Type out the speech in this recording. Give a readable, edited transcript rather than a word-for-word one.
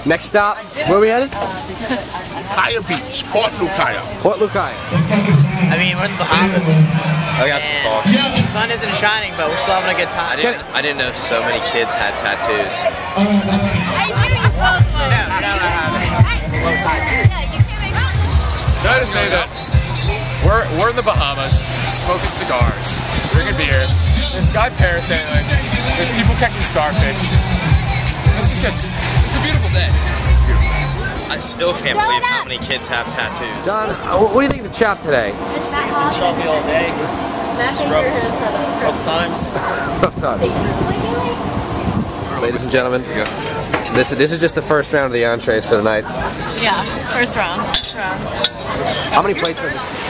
Next stop, where are we headed? Kaya Beach, Port Lucaya. Port Lucaya. I mean, we're in the Bahamas. I got some thoughts. The sun isn't shining, but we're still having a good time. I didn't know so many kids had tattoos. No, I haven't. Can I just say that we're in the Bahamas, smoking cigars, drinking beer. There's guy parasailing. There's people catching starfish. It's a beautiful day. I still can't believe how many kids have tattoos. John, what do you think of the chop today? It's been choppy all day. It's just rough times. Rough times. Ladies and gentlemen, this is just the first round of the entrees for the night. Yeah, first round. How many plates are there?